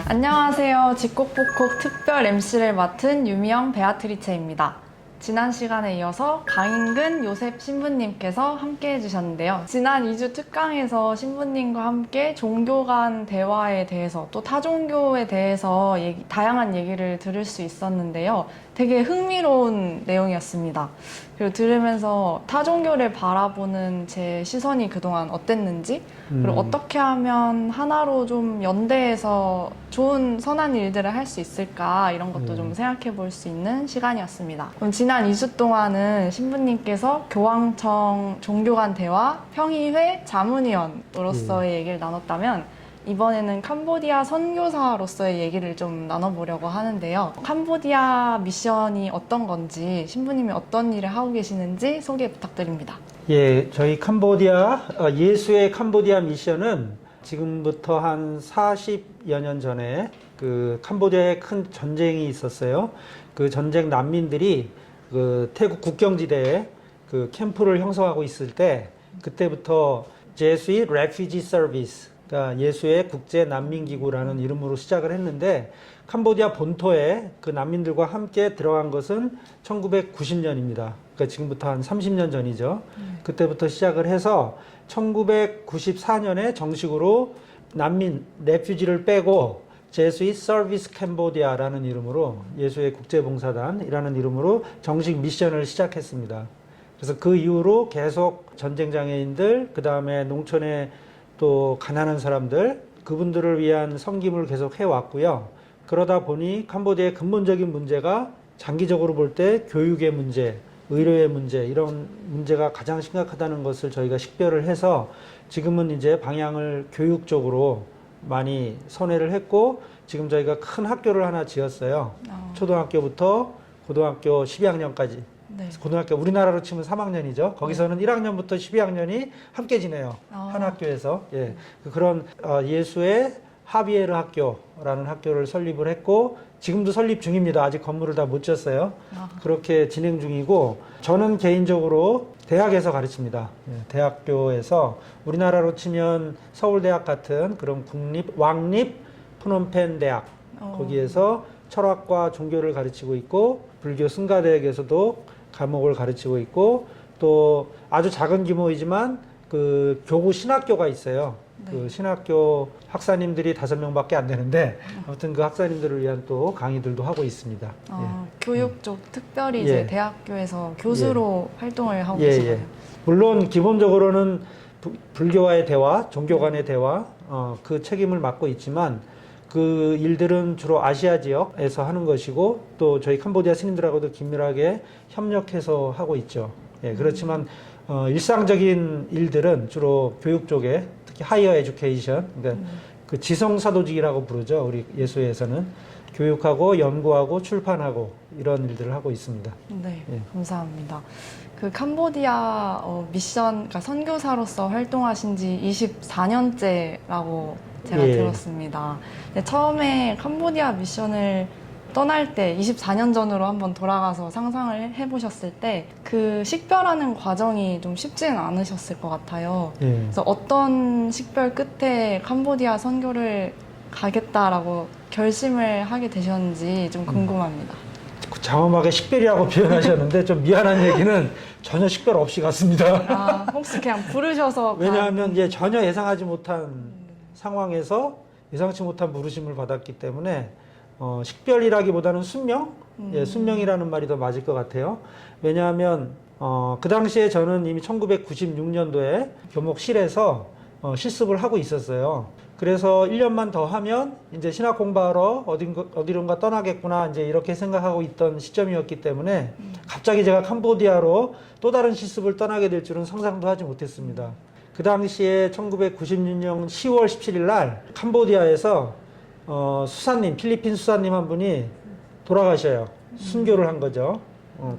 안녕하세요. 집콕보콕 특별 MC를 맡은 유미영 베아트리체입니다. 지난 시간에 이어서 강인근 요셉 신부님께서 함께 해주셨는데요. 지난 2주 특강에서 신부님과 함께 종교 간 대화에 대해서 또 타종교에 대해서 다양한 얘기를 들을 수 있었는데요. 되게 흥미로운 내용이었습니다. 그리고 들으면서 타종교를 바라보는 제 시선이 그동안 어땠는지, 그리고 어떻게 하면 하나로 좀 연대해서 좋은 선한 일들을 할 수 있을까, 이런 것도 좀 생각해 볼 수 있는 시간이었습니다. 그럼 지난 2주 동안은 신부님께서 교황청 종교간 대화 평의회 자문위원으로서의 얘기를 나눴다면, 이번에는 캄보디아 선교사로서의 얘기를 좀 나눠보려고 하는데요. 캄보디아 미션이 어떤 건지, 신부님이 어떤 일을 하고 계시는지 소개 부탁드립니다. 예, 저희 예수의 캄보디아 미션은 지금부터 한 40여 년 전에 그 캄보디아에 큰 전쟁이 있었어요. 그 전쟁 난민들이 그 태국 국경지대에 그 캠프를 형성하고 있을 때, 그때부터 제수의 레퓨지 서비스, 그러니까 예수의 국제 난민기구라는 이름으로 시작을 했는데, 캄보디아 본토에 그 난민들과 함께 들어간 것은 1990년입니다. 그러니까 지금부터 한 30년 전이죠. 그때부터 시작을 해서 1994년에 정식으로 난민, 레퓨지를 빼고 제수의 서비스 캄보디아라는 이름으로, 예수의 국제봉사단이라는 이름으로 정식 미션을 시작했습니다. 그래서 그 이후로 계속 전쟁 장애인들, 그 다음에 농촌에 또 가난한 사람들, 그분들을 위한 섬김을 계속 해왔고요. 그러다 보니 캄보디아의 근본적인 문제가 장기적으로 볼 때 교육의 문제, 의료의 문제, 이런 문제가 가장 심각하다는 것을 저희가 식별을 해서 지금은 이제 방향을 교육 쪽으로 많이 선회를 했고, 지금 저희가 큰 학교를 하나 지었어요. 초등학교부터 고등학교 12학년까지. 네. 고등학교 우리나라로 치면 3학년이죠. 거기서는 1학년부터 12학년이 함께 지내요. 한 학교에서. 예. 그런 예수의 하비에르 학교라는 학교를 설립을 했고, 지금도 설립 중입니다. 아직 건물을 다 못 지었어요. 그렇게 진행 중이고, 저는 개인적으로 대학에서 가르칩니다. 예, 대학교에서 우리나라로 치면 서울대학 같은 그런 왕립 프놈펜 대학, 거기에서 철학과 종교를 가르치고 있고, 불교 승가대학에서도 과목을 가르치고 있고, 또 아주 작은 규모이지만 그 교구 신학교가 있어요. 네. 그 신학교 학사님들이 5명밖에 안 되는데, 아무튼 그 학사님들을 위한 또 강의들도 하고 있습니다. 예. 교육 쪽 특별히 이제 예. 대학교에서 교수로 활동을 하고 계시나요? 물론 기본적으로는 불교와의 대화, 종교 간의 대화, 그 책임을 맡고 있지만, 그 일들은 주로 아시아 지역에서 하는 것이고, 또 저희 캄보디아 스님들하고도 긴밀하게 협력해서 하고 있죠. 예, 그렇지만 일상적인 일들은 주로 교육 쪽에, 특히 하이어 에듀케이션, 그러니까 그 지성사도직이라고 부르죠. 우리 예수에서는 교육하고 연구하고 출판하고 이런 일들을 하고 있습니다. 네, 예. 감사합니다. 그 캄보디아 미션, 그러니까 선교사로서 활동하신 지 24년째라고 제가 예. 들었습니다. 근데 처음에 캄보디아 미션을 떠날 때 24년 전으로 한번 돌아가서 상상을 해보셨을 때 그 식별하는 과정이 좀 쉽지는 않으셨을 것 같아요. 예. 그래서 어떤 식별 끝에 캄보디아 선교를 가겠다라고 결심을 하게 되셨는지 좀 궁금합니다. 장엄하게 식별이라고 표현하셨는데, 좀 미안한 얘기는 전혀 식별 없이 갔습니다. 혹시 그냥 부르셔서 왜냐하면 이제 전혀 예상하지 못한 상황에서 예상치 못한 부르심을 받았기 때문에 식별이라기보다는 순명? 예, 순명이라는 말이 더 맞을 것 같아요. 왜냐하면 그 당시에 저는 이미 1996년도에 교목실에서 실습을 하고 있었어요. 그래서 1년만 더 하면 이제 신학 공부하러 어디론가 떠나겠구나, 이제 이렇게 생각하고 있던 시점이었기 때문에 갑자기 제가 캄보디아로 또 다른 실습을 떠나게 될 줄은 상상도 하지 못했습니다. 그 당시에 1996년 10월 17일 날 캄보디아에서 필리핀 수사님 한 분이 돌아가셔요. 순교를 한 거죠.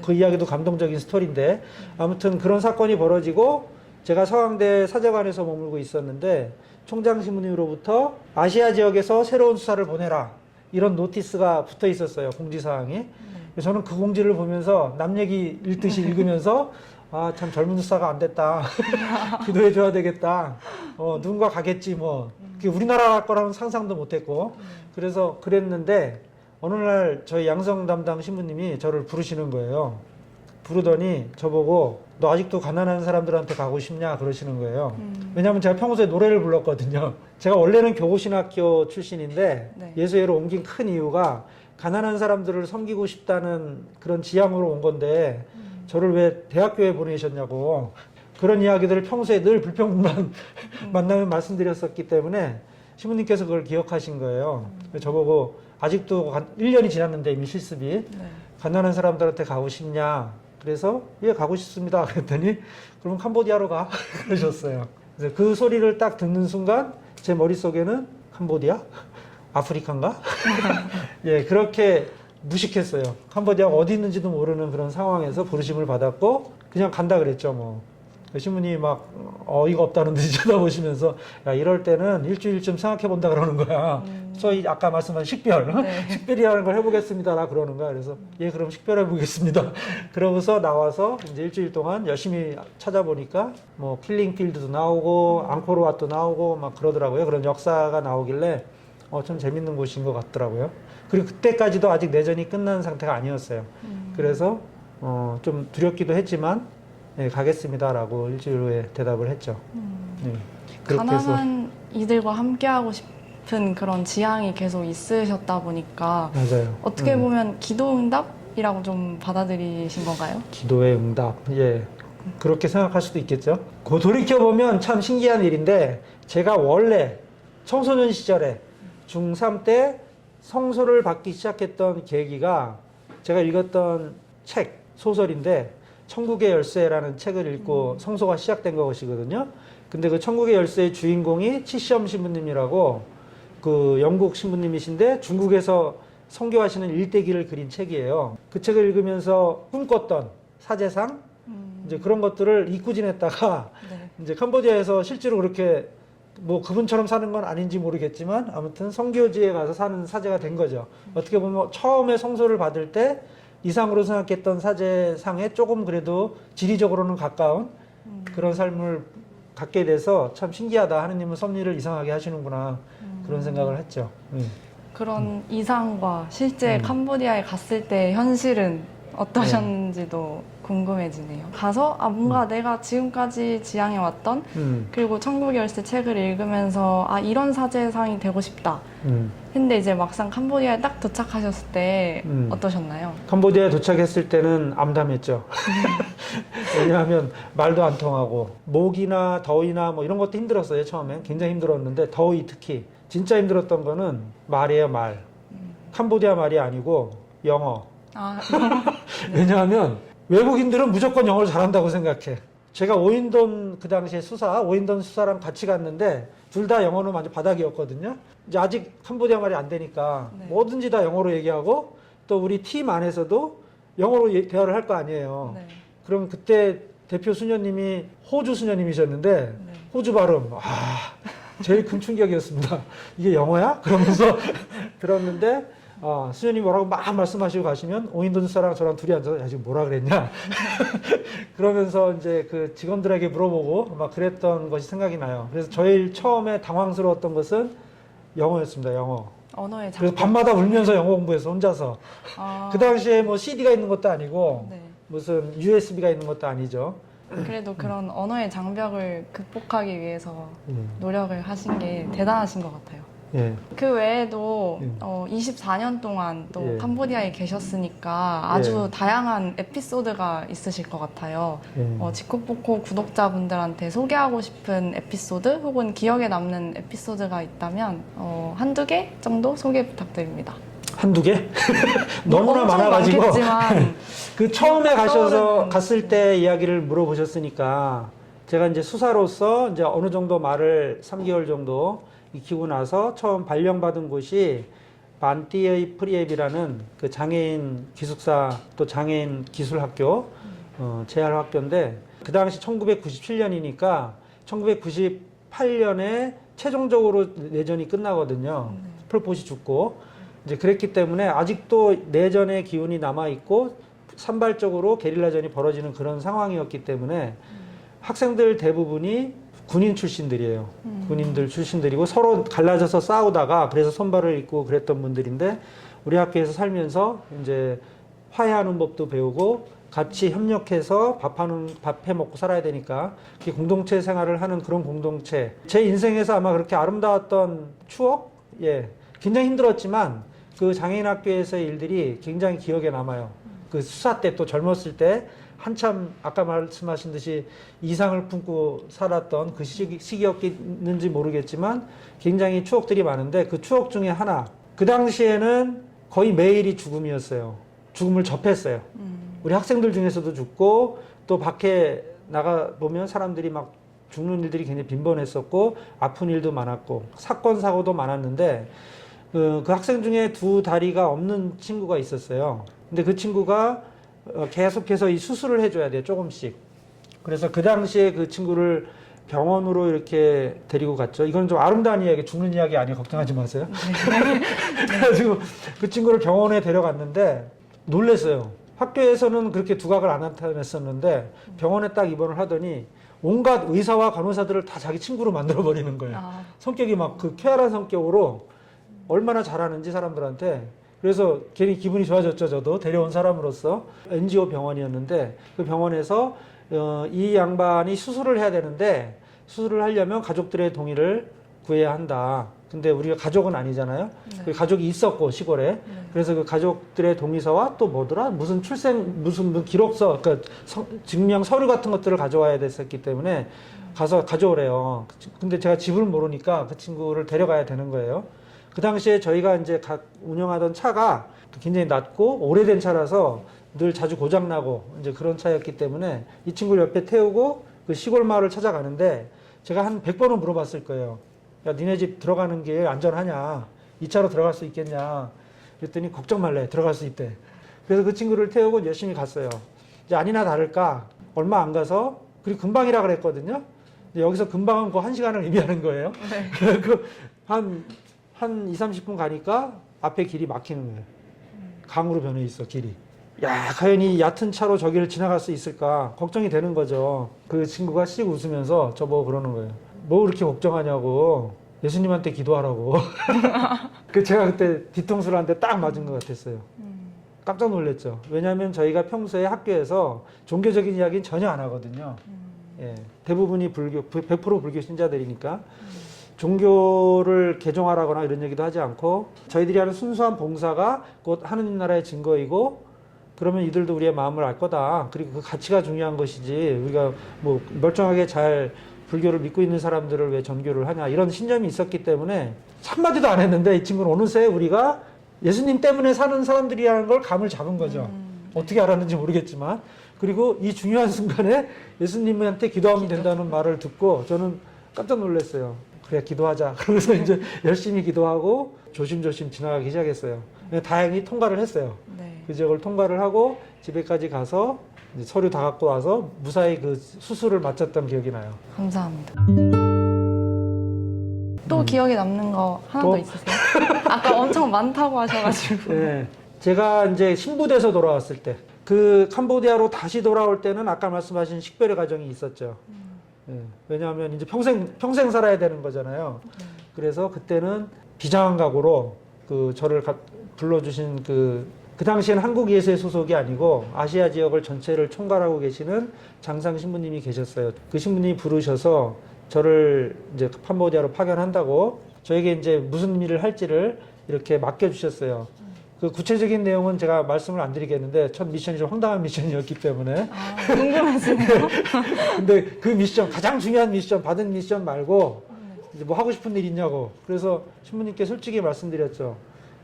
그 이야기도 감동적인 스토리인데, 아무튼 그런 사건이 벌어지고, 제가 서강대 사제관에서 머물고 있었는데, 총장 신부님으로부터 아시아 지역에서 새로운 수사를 보내라, 이런 노티스가 붙어 있었어요, 공지사항이. 저는 그 공지를 보면서 남 얘기 읽듯이 읽으면서 아, 참 젊은 수사가 안 됐다. 기도해줘야 되겠다. 누군가 가겠지 뭐. 그게 우리나라 갈 거라면 상상도 못했고. 그래서 그랬는데 어느 날 저희 양성 담당 신부님이 저를 부르시는 거예요. 부르더니 저보고 너 아직도 가난한 사람들한테 가고 싶냐 그러시는 거예요. 왜냐하면 제가 평소에 노래를 불렀거든요. 제가 원래는 교구신학교 출신인데 네. 예수회로 옮긴 큰 이유가 가난한 사람들을 섬기고 싶다는 그런 지향으로 온 건데 저를 왜 대학교에 보내셨냐고 그런 이야기들을 평소에 늘 불평불만 만나면 말씀드렸었기 때문에 신부님께서 그걸 기억하신 거예요. 저보고 아직도 1년이 지났는데 이미 실습이 네. 가난한 사람들한테 가고 싶냐? 그래서 예 가고 싶습니다. 그랬더니 그러면 캄보디아로 가 그러셨어요. 그래서 그 소리를 딱 듣는 순간 제 머릿속에는 캄보디아? 아프리카인가? 예 그렇게 무식했어요. 캄보디아가 어디 있는지도 모르는 그런 상황에서 부르심을 받았고 그냥 간다 그랬죠 뭐. 신부님이 막 어이가 없다는 듯이 쳐다보시면서 야 이럴 때는 일주일쯤 생각해 본다 그러는 거야. 소위 아까 말씀한 식별, 네. 식별이라는 걸 해보겠습니다라 그러는 거야. 그래서 예 그럼 식별해 보겠습니다. 그러고서 나와서 이제 일주일 동안 열심히 찾아보니까 뭐 킬링필드도 나오고 앙코르왓도 나오고 막 그러더라고요. 그런 역사가 나오길래 좀 재밌는 곳인 것 같더라고요. 그리고 그때까지도 아직 내전이 끝난 상태가 아니었어요. 그래서 좀 두렵기도 했지만 네, 가겠습니다라고 일주일 후에 대답을 했죠. 네, 그렇게 해서 가난한 이들과 함께하고 싶은 그런 지향이 계속 있으셨다 보니까 맞아요. 어떻게 보면 기도응답이라고 좀 받아들이신 건가요? 기도의 응답, 예, 그렇게 생각할 수도 있겠죠. 그 돌이켜 보면 참 신기한 일인데 제가 원래 청소년 시절에 중3 때 성소를 받기 시작했던 계기가 제가 읽었던 책 소설인데. 천국의 열쇠라는 책을 읽고 성소가 시작된 것이거든요. 근데 그 천국의 열쇠의 주인공이 치시엄 신부님이라고 그 영국 신부님이신데 중국에서 선교하시는 일대기를 그린 책이에요. 그 책을 읽으면서 꿈꿨던 사제상 이제 그런 것들을 잊고 지냈다가 네. 이제 캄보디아에서 실제로 그렇게 뭐 그분처럼 사는 건 아닌지 모르겠지만 아무튼 선교지에 가서 사는 사제가 된 거죠. 어떻게 보면 처음에 성소를 받을 때 이상으로 생각했던 사제상에 조금 그래도 지리적으로는 가까운 그런 삶을 갖게 돼서 참 신기하다. 하느님은 섭리를 이상하게 하시는구나. 그런 생각을 했죠. 그런 이상과 실제 캄보디아에 갔을 때 현실은 어떠셨는지도 궁금해지네요. 가서 뭔가 내가 지금까지 지향해왔던 그리고 천국의 열쇠 책을 읽으면서 이런 사제상이 되고 싶다. 근데 이제 막상 캄보디아에 딱 도착하셨을 때 어떠셨나요? 캄보디아에 도착했을 때는 암담했죠. 왜냐하면 말도 안 통하고 목이나 더위나 뭐 이런 것도 힘들었어요. 처음엔 굉장히 힘들었는데 더위 특히 진짜 힘들었던 거는 말이에요. 말. 캄보디아 말이 아니고 영어. 왜냐하면 외국인들은 무조건 영어를 잘한다고 생각해. 제가 오인돈 그 당시에 오인돈 수사랑 같이 갔는데 둘 다 영어는 완전 바닥이었거든요. 이제 아직 캄보디아 말이 안 되니까 네. 뭐든지 다 영어로 얘기하고 또 우리 팀 안에서도 영어로 대화를 할 거 아니에요. 네. 그럼 그때 대표 수녀님이 호주 수녀님이셨는데 네. 호주 발음 제일 큰 충격이었습니다. 이게 영어야? 그러면서 들었는데 수녀님 뭐라고 막 말씀하시고 가시면 오인돈 수사랑 저랑 둘이 앉아서 야 지금 뭐라 그랬냐 그러면서 이제 그 직원들에게 물어보고 막 그랬던 것이 생각이 나요. 그래서 제일 처음에 당황스러웠던 것은 영어였습니다. 영어. 언어의 그래서 장벽. 밤마다 울면서 영어 공부해서 혼자서 그 당시에 뭐 CD가 있는 것도 아니고 네. 무슨 USB가 있는 것도 아니죠. 그래도 그런 언어의 장벽을 극복하기 위해서 음. 노력을 하신 게 대단하신 것 같아요. 예. 그 외에도 24년 동안 또 예. 캄보디아에 계셨으니까 아주 예. 다양한 에피소드가 있으실 것 같아요. 예. 지코포코 구독자분들한테 소개하고 싶은 에피소드 혹은 기억에 남는 에피소드가 있다면 한두 개 정도 소개 부탁드립니다. 한두 개? 너무나 엄청 많아가지고 많겠지만 그 처음에 떠오르는- 갔을 때 이야기를 물어보셨으니까 제가 이제 수사로서 이제 어느 정도 말을 3개월 정도 익히고 나서 처음 발령받은 곳이 반띠의 프리앱이라는 그 장애인 기숙사 또 장애인 기술학교 재활학교인데 그 당시 1997년이니까 1998년에 최종적으로 내전이 끝나거든요. 폴포시 죽고 이제 그랬기 때문에 아직도 내전의 기운이 남아 있고 산발적으로 게릴라전이 벌어지는 그런 상황이었기 때문에 학생들 대부분이 군인 출신들이에요. 군인들 출신들이고 서로 갈라져서 싸우다가 그래서 손발을 입고 그랬던 분들인데 우리 학교에서 살면서 이제 화해하는 법도 배우고 같이 협력해서 밥해 먹고 살아야 되니까 공동체 생활을 하는 그런 공동체. 제 인생에서 아마 그렇게 아름다웠던 추억? 예. 굉장히 힘들었지만 그 장애인 학교에서의 일들이 굉장히 기억에 남아요. 그 수사 때 또 젊었을 때 한참 아까 말씀하신 듯이 이상을 품고 살았던 그 시기였는지 모르겠지만 굉장히 추억들이 많은데 그 추억 중에 하나. 그 당시에는 거의 매일이 죽음이었어요. 죽음을 접했어요. 우리 학생들 중에서도 죽고 또 밖에 나가 보면 사람들이 막 죽는 일들이 굉장히 빈번했었고 아픈 일도 많았고 사건 사고도 많았는데 그 학생 중에 두 다리가 없는 친구가 있었어요. 근데 그 친구가 계속해서 이 수술을 해줘야 돼요. 조금씩. 그래서 그 당시에 그 친구를 병원으로 이렇게 데리고 갔죠. 이건 좀 아름다운 이야기, 죽는 이야기 아니에요. 걱정하지 마세요. 그래가지고 그 친구를 병원에 데려갔는데 놀랬어요. 학교에서는 그렇게 두각을 안 나타냈었는데 병원에 딱 입원을 하더니 온갖 의사와 간호사들을 다 자기 친구로 만들어버리는 거예요. 성격이 막 그 쾌활한 성격으로 얼마나 잘하는지 사람들한테. 그래서 괜히 기분이 좋아졌죠. 저도 데려온 사람으로서. NGO 병원이었는데 그 병원에서 이 양반이 수술을 해야 되는데 수술을 하려면 가족들의 동의를 구해야 한다. 근데 우리가 가족은 아니잖아요. 네. 그 가족이 있었고 시골에. 네. 그래서 그 가족들의 동의서와 또 뭐더라 무슨 무슨 기록서, 그러니까 증명 서류 같은 것들을 가져와야 됐었기 때문에 가서 가져오래요. 근데 제가 집을 모르니까 그 친구를 데려가야 되는 거예요. 그 당시에 저희가 이제 운영하던 차가 굉장히 낮고 오래된 차라서 늘 자주 고장나고 이제 그런 차였기 때문에 이 친구를 옆에 태우고 그 시골 마을을 찾아가는데 제가 한 100번은 물어봤을 거예요. 야, 니네 집 들어가는 게 안전하냐? 이 차로 들어갈 수 있겠냐? 그랬더니 걱정 말래. 들어갈 수 있대. 그래서 그 친구를 태우고 열심히 갔어요. 이제 아니나 다를까 얼마 안 가서 그리고 금방이라 그랬거든요. 여기서 금방은 그 1시간을 의미하는 거예요. 네. 한 20-30분 가니까 앞에 길이 막히는 거예요. 강으로 변해 있어, 길이. 야, 과연 이 얕은 차로 저기를 지나갈 수 있을까? 걱정이 되는 거죠. 그 친구가 씩 웃으면서 저보고 그러는 거예요. 뭐 그렇게 걱정하냐고. 예수님한테 기도하라고. 제가 그때 뒤통수를 한 대 딱 맞은 것 같았어요. 깜짝 놀랐죠. 왜냐하면 저희가 평소에 학교에서 종교적인 이야기는 전혀 안 하거든요. 예, 대부분이 100% 불교 신자들이니까. 종교를 개종하라거나 이런 얘기도 하지 않고 저희들이 하는 순수한 봉사가 곧 하느님 나라의 증거이고 그러면 이들도 우리의 마음을 알 거다. 그리고 그 가치가 중요한 것이지 우리가 뭐 멀쩡하게 잘 불교를 믿고 있는 사람들을 왜 전교를 하냐 이런 신념이 있었기 때문에 한마디도 안 했는데 이 친구는 어느새 우리가 예수님 때문에 사는 사람들이라는 걸 감을 잡은 거죠. 어떻게 알았는지 모르겠지만 그리고 이 중요한 순간에 예수님한테 기도하면 된다는 말을 듣고 저는 깜짝 놀랐어요. 그래 기도하자. 그러면서 이제 열심히 기도하고 조심조심 지나가기 시작했어요. 다행히 통과를 했어요. 네. 그 지역을 통과를 하고 집에까지 가서 이제 서류 다 갖고 와서 무사히 그 수술을 마쳤던 기억이 나요. 감사합니다. 또 기억에 남는 거 하나 더 있으세요? 아까 엄청 많다고 하셔가지고. 네. 제가 이제 신부돼서 돌아왔을 때 그 캄보디아로 다시 돌아올 때는 아까 말씀하신 식별의 과정이 있었죠. 예, 왜냐하면 이제 평생 살아야 되는 거잖아요. 그래서 그때는 비장한 각오로 저를 불러주신 그 당시에는 한국예수의 소속이 아니고 아시아 지역을 전체를 총괄하고 계시는 장상 신부님이 계셨어요. 그 신부님이 부르셔서 저를 이제 캄보디아로 파견한다고 저에게 이제 무슨 일을 할지를 이렇게 맡겨주셨어요. 그 구체적인 내용은 제가 말씀을 안 드리겠는데 첫 미션이 좀 황당한 미션이었기 때문에 궁금하시네요. 근데 그 미션 가장 중요한 미션 받은 미션 말고 이제 뭐 하고 싶은 일 있냐고 그래서 신부님께 솔직히 말씀드렸죠.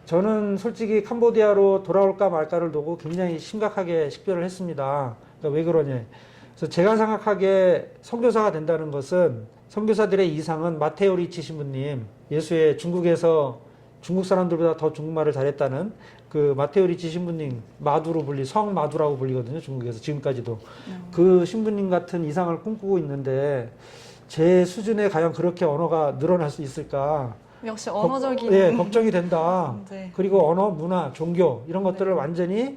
저는 솔직히 캄보디아로 돌아올까 말까를 두고 굉장히 심각하게 식별을 했습니다. 그러니까 왜 그러냐. 그래서 제가 생각하기에 선교사가 된다는 것은 선교사들의 이상은 마테오 리치 신부님 예수의 중국에서 중국 사람들보다 더 중국말을 잘했다는 그 마테오 리치 신부님 마두로 성 마두라고 불리거든요. 중국에서 지금까지도. 그 신부님 같은 이상을 꿈꾸고 있는데 제 수준에 과연 그렇게 언어가 늘어날 수 있을까? 역시 언어적인 예, 걱정이 된다. 네. 그리고 언어, 문화, 종교 이런 것들을 완전히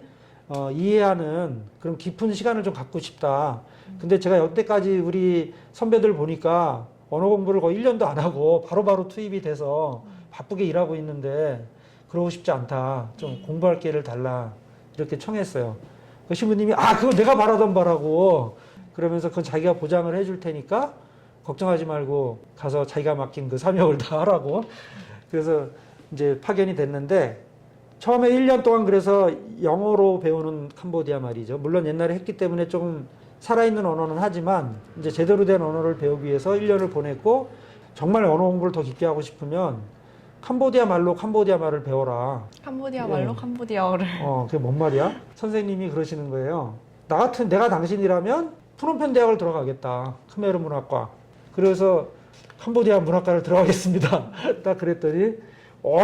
이해하는 그런 깊은 시간을 좀 갖고 싶다. 근데 제가 여태까지 우리 선배들 보니까 언어 공부를 거의 1년도 안 하고 바로바로 투입이 돼서 바쁘게 일하고 있는데 그러고 싶지 않다. 좀 공부할 기회를 달라. 이렇게 청했어요. 그 신부님이 그거 내가 바라던 바라고 그러면서 그건 자기가 보장을 해줄 테니까 걱정하지 말고 가서 자기가 맡긴 그 사명을 다 하라고. 그래서 이제 파견이 됐는데 처음에 1년 동안 그래서 영어로 배우는 캄보디아 말이죠. 물론 옛날에 했기 때문에 조금 살아있는 언어는 하지만 이제 제대로 된 언어를 배우기 위해서 1년을 보냈고 정말 언어 공부를 더 깊게 하고 싶으면 캄보디아 말로 캄보디아 말을 배워라. 캄보디아 말로 캄보디아어를. 그게 뭔 말이야? 선생님이 그러시는 거예요. 내가 당신이라면 프놈펜 대학을 들어가겠다. khmer 문학과. 그래서 캄보디아 문학과를 들어가겠습니다. 딱 그랬더니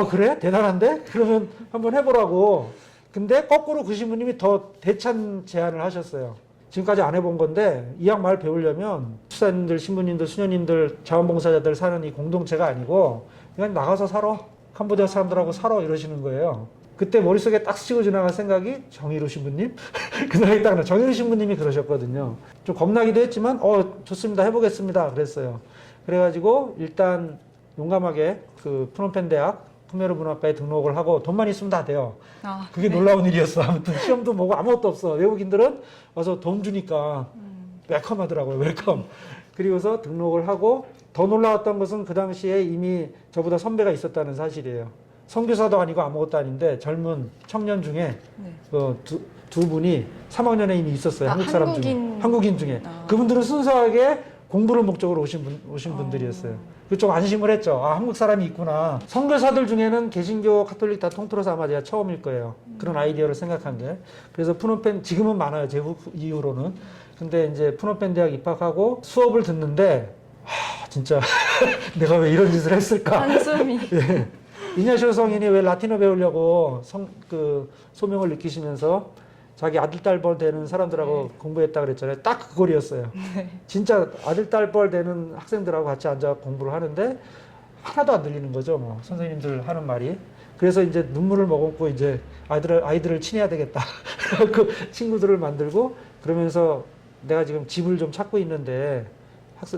그래? 대단한데? 그러면 한번 해보라고. 근데 거꾸로 그 신부님이 더 대찬 제안을 하셨어요. 지금까지 안 해본 건데 이학 말 배우려면 수사님들, 신부님들, 수녀님들, 자원봉사자들 사는 이 공동체가 아니고 그냥 나가서 살아. 캄보디아 사람들하고 살아. 이러시는 거예요. 그때 머릿속에 딱 스치고 지나간 생각이 정의로 신부님? 그 생각이 딱 나. 정의로 신부님이 그러셨거든요. 좀 겁나기도 했지만 좋습니다. 해보겠습니다. 그랬어요. 그래가지고 일단 용감하게 그 프놈펜 대학 khmer 문학과에 등록을 하고 돈만 있으면 다 돼요. 그게 네. 놀라운 일이었어. 아무튼 시험도 뭐고 아무것도 없어. 외국인들은 와서 돈 주니까 웰컴하더라고요. 웰컴. 그리고서 등록을 하고 더 놀라웠던 것은 그 당시에 이미 저보다 선배가 있었다는 사실이에요. 선교사도 아니고 아무것도 아닌데 젊은 청년 중에 네. 두 분이 3학년에 이미 있었어요. 한국 사람 중에. 한국인 중에. 그분들은 순수하게 공부를 목적으로 오신 분들이었어요. 그쪽 안심을 했죠. 한국 사람이 있구나. 선교사들 중에는 개신교, 카톨릭 다 통틀어서 아마 제가 처음일 거예요. 그런 아이디어를 생각한 게. 그래서 프놈펜 지금은 많아요. 제 이후로는. 근데 이제 프놈펜 대학 입학하고 수업을 듣는데 진짜 내가 왜 이런 짓을 했을까? 한숨이. 예. 이냐시오 성인이 왜 라틴어 배우려고 소명을 느끼시면서 자기 아들, 딸벌 되는 사람들하고 공부했다 그랬잖아요. 딱 그 꼴이었어요. 진짜 아들, 딸벌 되는 학생들하고 같이 앉아 공부를 하는데 하나도 안 들리는 거죠. 뭐 선생님들 하는 말이. 그래서 이제 눈물을 머금고 이제 아이들을 친해야 되겠다. 그 친구들을 만들고 그러면서 내가 지금 집을 좀 찾고 있는데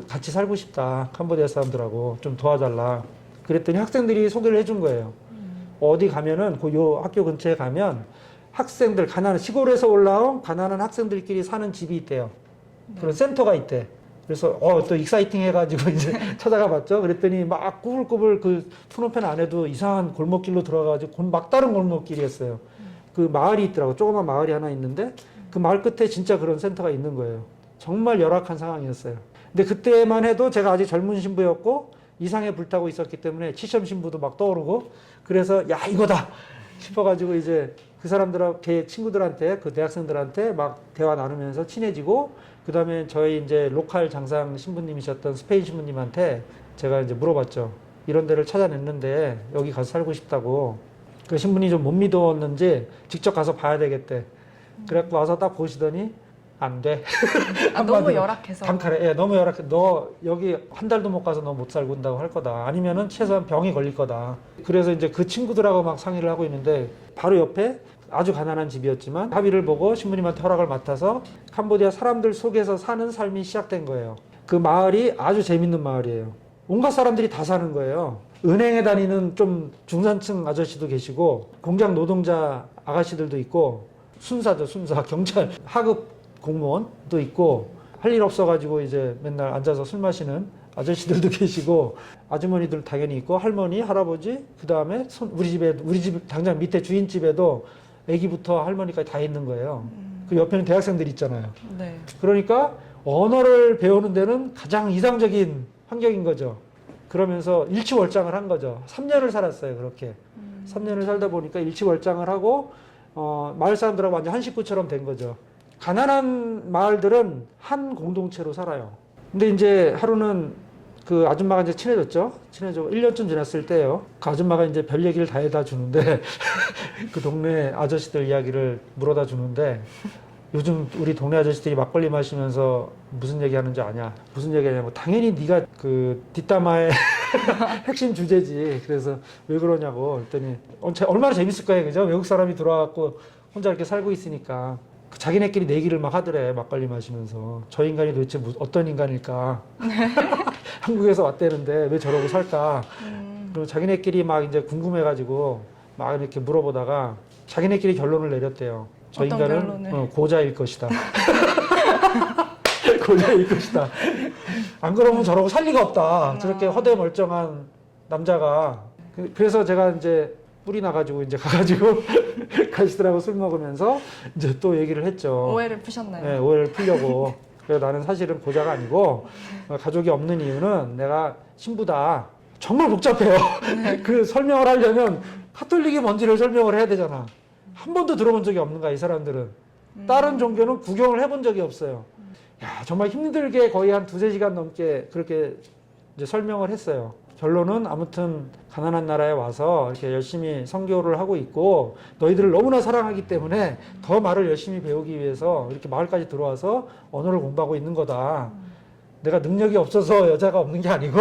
같이 살고 싶다. 캄보디아 사람들하고 좀 도와달라. 그랬더니 학생들이 소개를 해준 거예요. 어디 가면은 요 학교 근처에 가면 학생들 시골에서 올라온 가난한 학생들끼리 사는 집이 있대요. 그런 센터가 있대. 그래서 또 익사이팅 해가지고 이제 찾아가 봤죠. 그랬더니 막 꾸불꾸불 그 프놈펜 안에도 이상한 골목길로 들어가가지고 막다른 골목길이었어요. 그 마을이 있더라고. 조그만 마을이 하나 있는데 그 마을 끝에 진짜 그런 센터가 있는 거예요. 정말 열악한 상황이었어요. 근데 그때만 해도 제가 아직 젊은 신부였고 이상에 불타고 있었기 때문에 치션 신부도 막 떠오르고 그래서 야 이거다 싶어가지고 이제 그 사람들한테 친구들한테 그 대학생들한테 막 대화 나누면서 친해지고 그 다음에 저희 이제 로컬 장상 신부님이셨던 스페인 신부님한테 제가 이제 물어봤죠. 이런 데를 찾아냈는데 여기 가서 살고 싶다고. 그 신부님이 좀 못 믿었는지 직접 가서 봐야 되겠대. 그래갖고 와서 딱 보시더니 안 돼. 너무 열악해서. 단칼에 너무 열악해. 너 여기 한 달도 못 가서 너 못 살고 온다고 할 거다. 아니면은 최소한 병이 걸릴 거다. 그래서 이제 그 친구들하고 막 상의를 하고 있는데 바로 옆에 아주 가난한 집이었지만 합의를 보고 신부님한테 허락을 맡아서 캄보디아 사람들 속에서 사는 삶이 시작된 거예요. 그 마을이 아주 재밌는 마을이에요. 온갖 사람들이 다 사는 거예요. 은행에 다니는 좀 중산층 아저씨도 계시고 공장 노동자 아가씨들도 있고 순사죠. 경찰 하급 공무원도 있고 할 일 없어가지고 이제 맨날 앉아서 술 마시는 아저씨들도 계시고 아주머니들 당연히 있고 할머니, 할아버지 그 다음에 우리 집 당장 밑에 주인 집에도 아기부터 할머니까지 다 있는 거예요. 그 옆에는 대학생들 있잖아요. 네. 그러니까 언어를 배우는 데는 가장 이상적인 환경인 거죠. 그러면서 일치월장을 한 거죠. 3년을 살았어요. 그렇게 3년을 살다 보니까 일치월장을 하고 마을 사람들하고 완전 한 식구처럼 된 거죠. 가난한 마을들은 한 공동체로 살아요. 근데 이제 하루는 그 아줌마가 이제 친해져 1년쯤 지났을 때요. 그 아줌마가 이제 별 얘기를 다 해다 주는데 그 동네 아저씨들 이야기를 물어다 주는데 요즘 우리 동네 아저씨들이 막걸리 마시면서 무슨 얘기 하는지 아냐? 무슨 얘기 하냐고. 당연히 네가 그 뒷담화의 핵심 주제지. 그래서 왜 그러냐고. 그랬더니 얼마나 재밌을 거예요. 그죠? 외국 사람이 들어와갖고 혼자 이렇게 살고 있으니까 자기네끼리 내기를 막 하더래. 막걸리 마시면서. 저 인간이 도대체 어떤 인간일까? 한국에서 왔다는데 왜 저러고 살까? 그리고 자기네끼리 막 이제 궁금해가지고 막 이렇게 물어보다가 자기네끼리 결론을 내렸대요. 저 어떤 인간은 결론을? 고자일 것이다. 고자일 것이다. 안 그러면 저러고 살 리가 없다. 저렇게 허대 멀쩡한 남자가. 그래서 제가 이제 뿔이 나가지고 이제 가가지고 가시더라고 술 먹으면서 이제 또 얘기를 했죠. 오해를 푸셨나요? 네, 오해를 풀려고. 그래서 나는 사실은 고자가 아니고 가족이 없는 이유는 내가 신부다. 정말 복잡해요. 그 설명을 하려면 카톨릭이 뭔지를 설명을 해야 되잖아. 한 번도 들어본 적이 없는 거야, 이 사람들은. 다른 종교는 구경을 해본 적이 없어요. 야, 정말 힘들게 거의 한 2-3시간 넘게 그렇게 이제 설명을 했어요. 결론은 아무튼 가난한 나라에 와서 이렇게 열심히 선교를 하고 있고 너희들을 너무나 사랑하기 때문에 더 말을 열심히 배우기 위해서 이렇게 마을까지 들어와서 언어를 공부하고 있는 거다. 내가 능력이 없어서 여자가 없는 게 아니고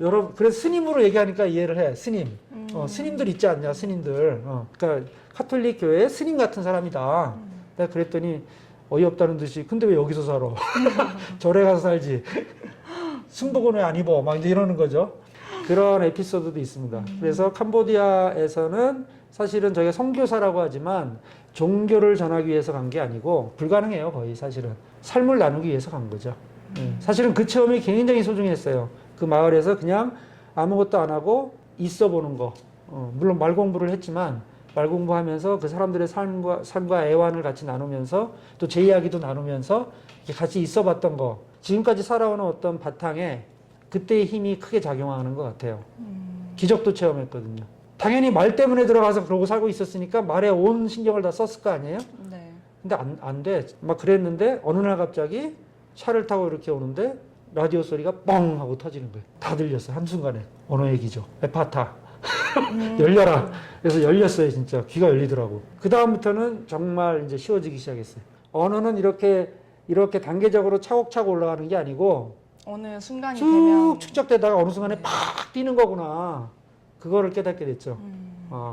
여러분 그래서 스님으로 얘기하니까 이해를 해. 스님. 스님들 있지 않냐, 스님들. 그러니까 카톨릭 교회의 스님 같은 사람이다. 내가 그랬더니 어이없다는 듯이 근데 왜 여기서 살아? 절에 가서 살지. 승복은 왜 안 입어? 막 이제 이러는 거죠. 그런 에피소드도 있습니다. 그래서 캄보디아에서는 사실은 저희가 선교사라고 하지만 종교를 전하기 위해서 간 게 아니고 불가능해요, 거의 사실은. 삶을 나누기 위해서 간 거죠. 사실은 그 체험이 굉장히 소중했어요. 그 마을에서 그냥 아무것도 안 하고 있어 보는 거. 물론 말 공부를 했지만 말 공부하면서 그 사람들의 삶과 애환을 같이 나누면서 또 제 이야기도 나누면서 같이 있어 봤던 거. 지금까지 살아오는 어떤 바탕에 그때의 힘이 크게 작용하는 것 같아요. 기적도 체험했거든요. 당연히 말 때문에 들어가서 그러고 살고 있었으니까 말에 온 신경을 다 썼을 거 아니에요? 네. 근데 안 돼. 막 그랬는데 어느 날 갑자기 차를 타고 이렇게 오는데 라디오 소리가 뻥 하고 터지는 거예요. 다 들렸어요. 한순간에. 언어의 기적. 에파타. 열려라. 그래서 열렸어요. 진짜. 귀가 열리더라고. 그 다음부터는 정말 이제 쉬워지기 시작했어요. 언어는 이렇게 단계적으로 차곡차곡 올라가는 게 아니고 어느 순간이 쭉 되면 축적되다가 어느 순간에 팍 뛰는 거구나. 그거를 깨닫게 됐죠.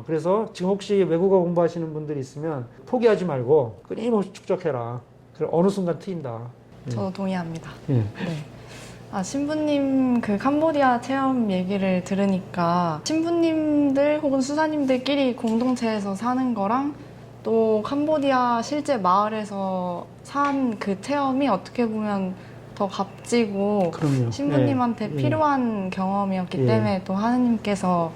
그래서 지금 혹시 외국어 공부하시는 분들이 있으면 포기하지 말고 끊임없이 축적해라. 그럼 어느 순간 트인다. 저도 동의합니다. 예. 네. 신부님 그 캄보디아 체험 얘기를 들으니까 신부님들 혹은 수사님들끼리 공동체에서 사는 거랑 또 캄보디아 실제 마을에서 산 그 체험이 어떻게 보면 더 값지고 그럼요. 신부님한테 예. 필요한 경험이었기 예. 때문에 또 하느님께서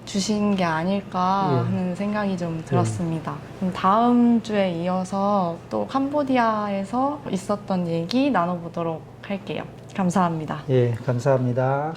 주신 게 아닐까 하는 생각이 좀 들었습니다. 그럼 다음 주에 이어서 또 캄보디아에서 있었던 얘기 나눠보도록 할게요. 감사합니다. 예, 감사합니다.